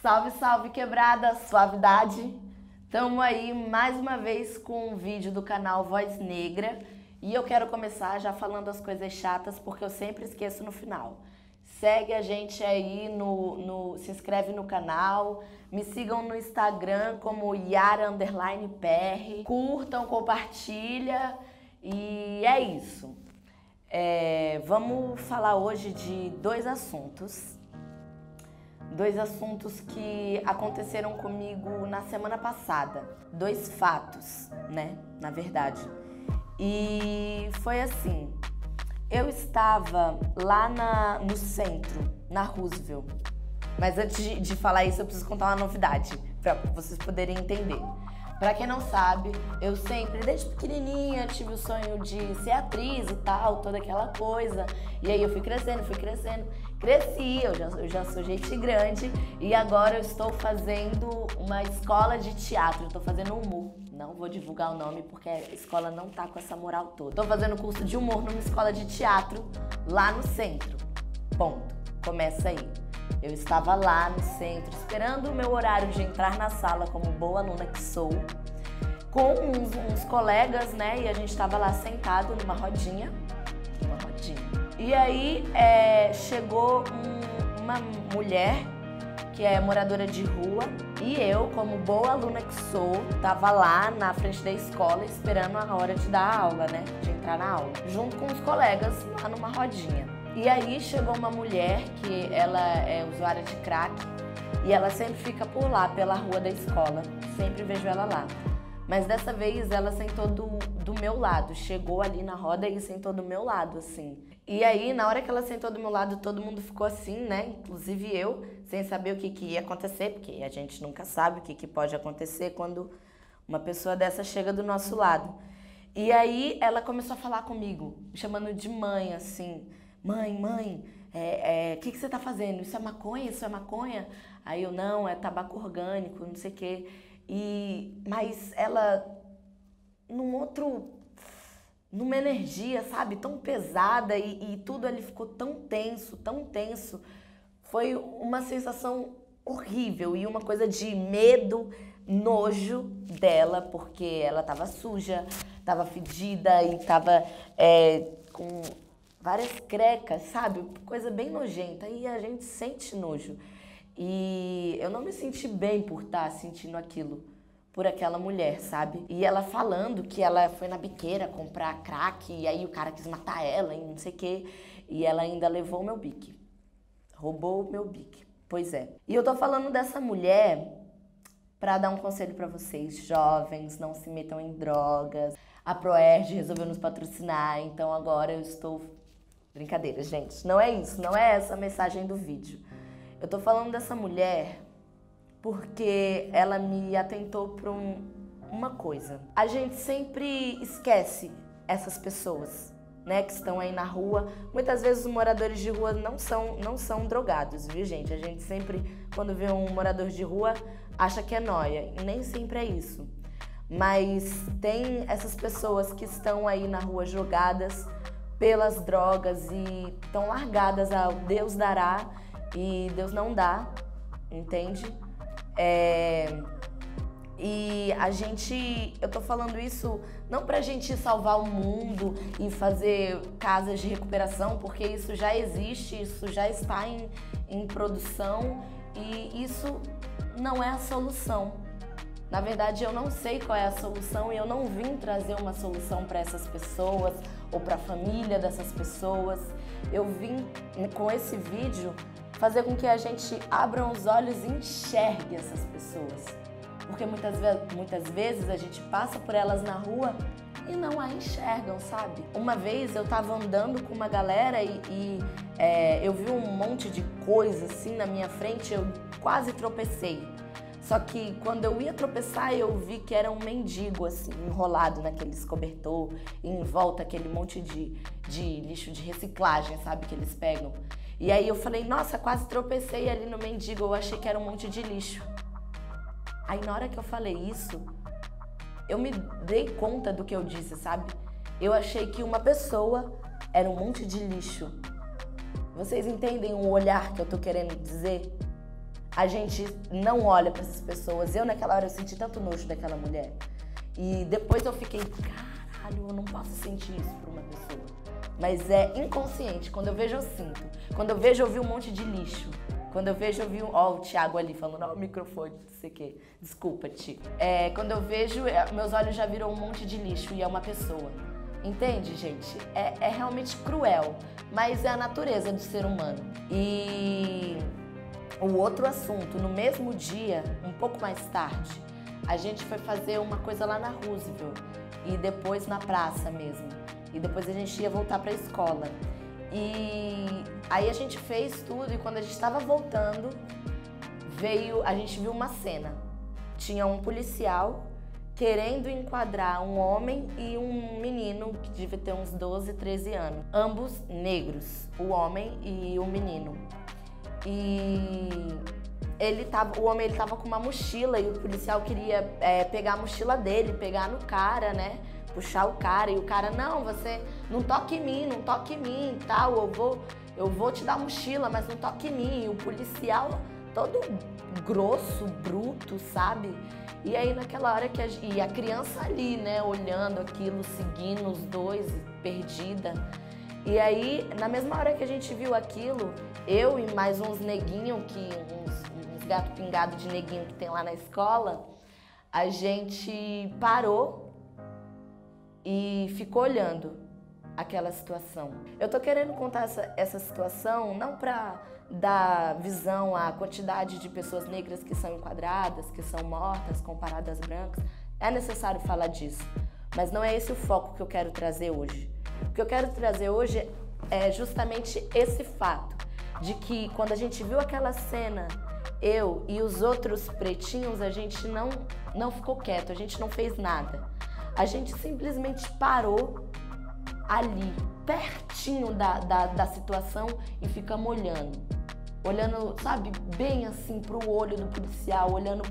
Salve, salve quebrada, suavidade! Tamo aí mais uma vez com um vídeo do canal Voz Negra e eu quero começar já falando as coisas chatas porque eu sempre esqueço no final. Segue a gente aí, se inscreve no canal, me sigam no Instagram como Yara_PR, curtam, compartilha e é isso. Vamos falar hoje de dois assuntos que aconteceram comigo na semana passada. Dois fatos, né, na verdade. E foi assim, eu estava lá no centro, na Roosevelt. Mas antes de falar isso, eu preciso contar uma novidade, para vocês poderem entender. Pra quem não sabe, eu sempre, desde pequenininha, tive o sonho de ser atriz e tal, toda aquela coisa. E aí eu fui crescendo, cresci, eu já sou gente grande e agora eu estou fazendo uma escola de teatro, eu tô fazendo humor. Não vou divulgar o nome porque a escola não tá com essa moral toda. Tô fazendo curso de humor numa escola de teatro lá no centro. Ponto. Começa aí. Eu estava lá no centro, esperando o meu horário de entrar na sala como boa aluna que sou, com uns colegas, né? E a gente estava lá sentado numa rodinha. E aí chegou uma mulher que é moradora de rua e eu, como boa aluna que sou, tava lá na frente da escola esperando a hora de dar aula, né? De entrar na aula, junto com os colegas lá numa rodinha. E aí chegou uma mulher que ela é usuária de crack e ela sempre fica por lá, pela rua da escola. Sempre vejo ela lá. Mas dessa vez ela sentou do meu lado, chegou ali na roda e sentou do meu lado, assim. E aí, na hora que ela sentou do meu lado, todo mundo ficou assim, né? Inclusive eu, sem saber o que ia acontecer, porque a gente nunca sabe o que pode acontecer quando uma pessoa dessa chega do nosso lado. E aí ela começou a falar comigo, me chamando de mãe, assim. Mãe, o que você tá fazendo? Isso é maconha? Isso é maconha? Aí eu, não, é tabaco orgânico, não sei o quê. Mas ela, numa energia, sabe, tão pesada e tudo ali ficou tão tenso. Foi uma sensação horrível e uma coisa de medo, nojo dela, porque ela tava suja, tava fedida e tava com várias crecas, sabe? Coisa bem nojenta. E a gente sente nojo. E eu não me senti bem por estar sentindo aquilo por aquela mulher, sabe? E ela falando que ela foi na biqueira comprar crack e aí o cara quis matar ela e não sei o quê. E ela ainda levou o meu bique. Roubou o meu bique. Pois é. E eu tô falando dessa mulher pra dar um conselho pra vocês, jovens, não se metam em drogas. A Proerj resolveu nos patrocinar, então agora eu estou... Brincadeira, gente. Não é isso, não é essa a mensagem do vídeo. Eu tô falando dessa mulher porque ela me atentou para uma coisa. A gente sempre esquece essas pessoas, né, que estão aí na rua. Muitas vezes os moradores de rua não são drogados, viu, gente? A gente sempre, quando vê um morador de rua, acha que é nóia. E nem sempre é isso. Mas tem essas pessoas que estão aí na rua jogadas pelas drogas e estão largadas ao Deus dará e Deus não dá, entende? E eu tô falando isso não pra gente salvar o mundo e fazer casas de recuperação, porque isso já existe, isso já está em produção e isso não é a solução. Na verdade, eu não sei qual é a solução e eu não vim trazer uma solução para essas pessoas ou para a família dessas pessoas. Eu vim, com esse vídeo, fazer com que a gente abra os olhos e enxergue essas pessoas. Porque muitas vezes a gente passa por elas na rua e não a enxergam, sabe? Uma vez eu tava andando com uma galera e eu vi um monte de coisa assim na minha frente, eu quase tropecei. Só que quando eu ia tropeçar, eu vi que era um mendigo, assim, enrolado naqueles cobertor, e em volta aquele monte de lixo de reciclagem, sabe, que eles pegam. E aí eu falei, nossa, quase tropecei ali no mendigo, eu achei que era um monte de lixo. Aí na hora que eu falei isso, eu me dei conta do que eu disse, sabe? Eu achei que uma pessoa era um monte de lixo. Vocês entendem o olhar que eu tô querendo dizer? a gente não olha para essas pessoas. Eu naquela hora eu senti tanto nojo daquela mulher. E depois eu fiquei, caralho, eu não posso sentir isso por uma pessoa. Mas é inconsciente, quando eu vejo eu sinto. Quando eu vejo eu vi um monte de lixo. Quando eu vejo eu vi o Thiago ali falando, o microfone, não sei o quê. Desculpa, Ti. Quando eu vejo, meus olhos já viram um monte de lixo e é uma pessoa. Entende, gente? É realmente cruel, mas é a natureza do ser humano. E o outro assunto, no mesmo dia, um pouco mais tarde, a gente foi fazer uma coisa lá na Roosevelt e depois na praça mesmo. E depois a gente ia voltar para a escola. E aí a gente fez tudo e quando a gente estava voltando, a gente viu uma cena. Tinha um policial querendo enquadrar um homem e um menino que devia ter uns 12, 13 anos. Ambos negros, o homem e o menino. E o homem tava com uma mochila e o policial queria pegar a mochila dele, pegar no cara, né? Puxar o cara e o cara, não, você não toque em mim, não toque em mim e tal, eu vou te dar a mochila, mas não toque em mim. E o policial todo grosso, bruto, sabe? E aí naquela hora e a criança ali, né, olhando aquilo, seguindo os dois, perdida. E aí, na mesma hora que a gente viu aquilo, eu e mais uns neguinhos, uns gato pingado de neguinho que tem lá na escola, a gente parou e ficou olhando aquela situação. Eu tô querendo contar essa situação não para dar visão à quantidade de pessoas negras que são enquadradas, que são mortas comparadas às brancas. É necessário falar disso, mas não é esse o foco que eu quero trazer hoje. O que eu quero trazer hoje é justamente esse fato de que quando a gente viu aquela cena, eu e os outros pretinhos, a gente não ficou quieto, a gente não fez nada. A gente simplesmente parou ali, pertinho da situação e ficamos olhando, sabe, bem assim pro olho do policial, olhando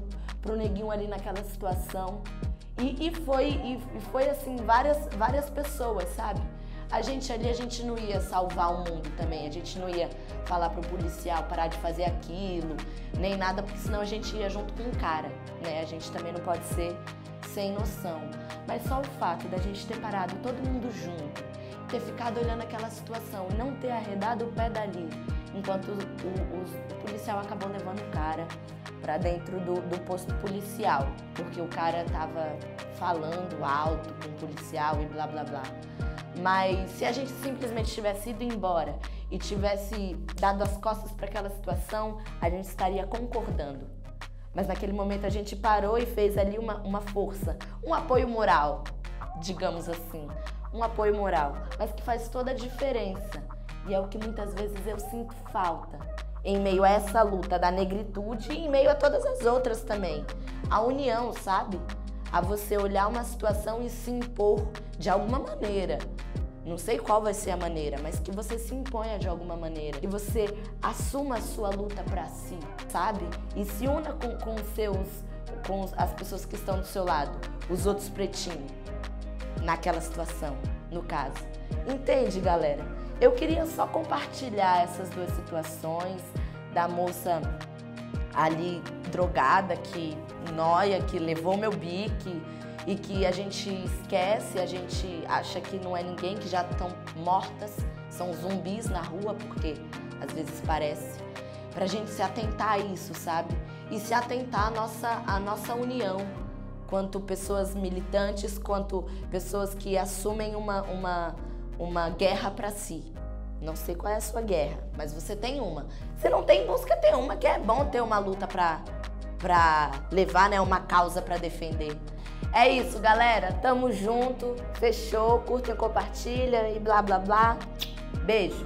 pro neguinho ali naquela situação. E foi assim, várias pessoas, sabe? A gente não ia salvar o mundo também, a gente não ia falar pro policial parar de fazer aquilo, nem nada, porque senão a gente ia junto com o cara, né? A gente também não pode ser sem noção. Mas só o fato da gente ter parado todo mundo junto, ter ficado olhando aquela situação e não ter arredado o pé dali, enquanto o policial acabou levando o cara pra dentro do posto policial, porque o cara tava falando alto com o policial e blá blá blá. Mas se a gente simplesmente tivesse ido embora e tivesse dado as costas para aquela situação, a gente estaria concordando. Mas naquele momento a gente parou e fez ali uma força, um apoio moral, digamos assim. Um apoio moral, mas que faz toda a diferença. E é o que muitas vezes eu sinto falta em meio a essa luta da negritude e em meio a todas as outras também. A união, sabe? A você olhar uma situação e se impor de alguma maneira. Não sei qual vai ser a maneira, mas que você se imponha de alguma maneira. Que você assuma a sua luta pra si, sabe? E se una com as pessoas que estão do seu lado, os outros pretinhos, naquela situação, no caso. Entende, galera? Eu queria só compartilhar essas duas situações da moça ali drogada, que nóia, que levou meu bique e que a gente esquece, a gente acha que não é ninguém, que já estão mortas, são zumbis na rua, porque às vezes parece. Pra gente se atentar a isso, sabe? E se atentar à nossa união, quanto pessoas militantes, quanto pessoas que assumem uma guerra pra si. Não sei qual é a sua guerra, mas você tem uma. Se não tem, busca ter uma, que é bom ter uma luta pra levar, né, uma causa pra defender. É isso, galera. Tamo junto. Fechou. Curtem, compartilha e blá, blá, blá. Beijo.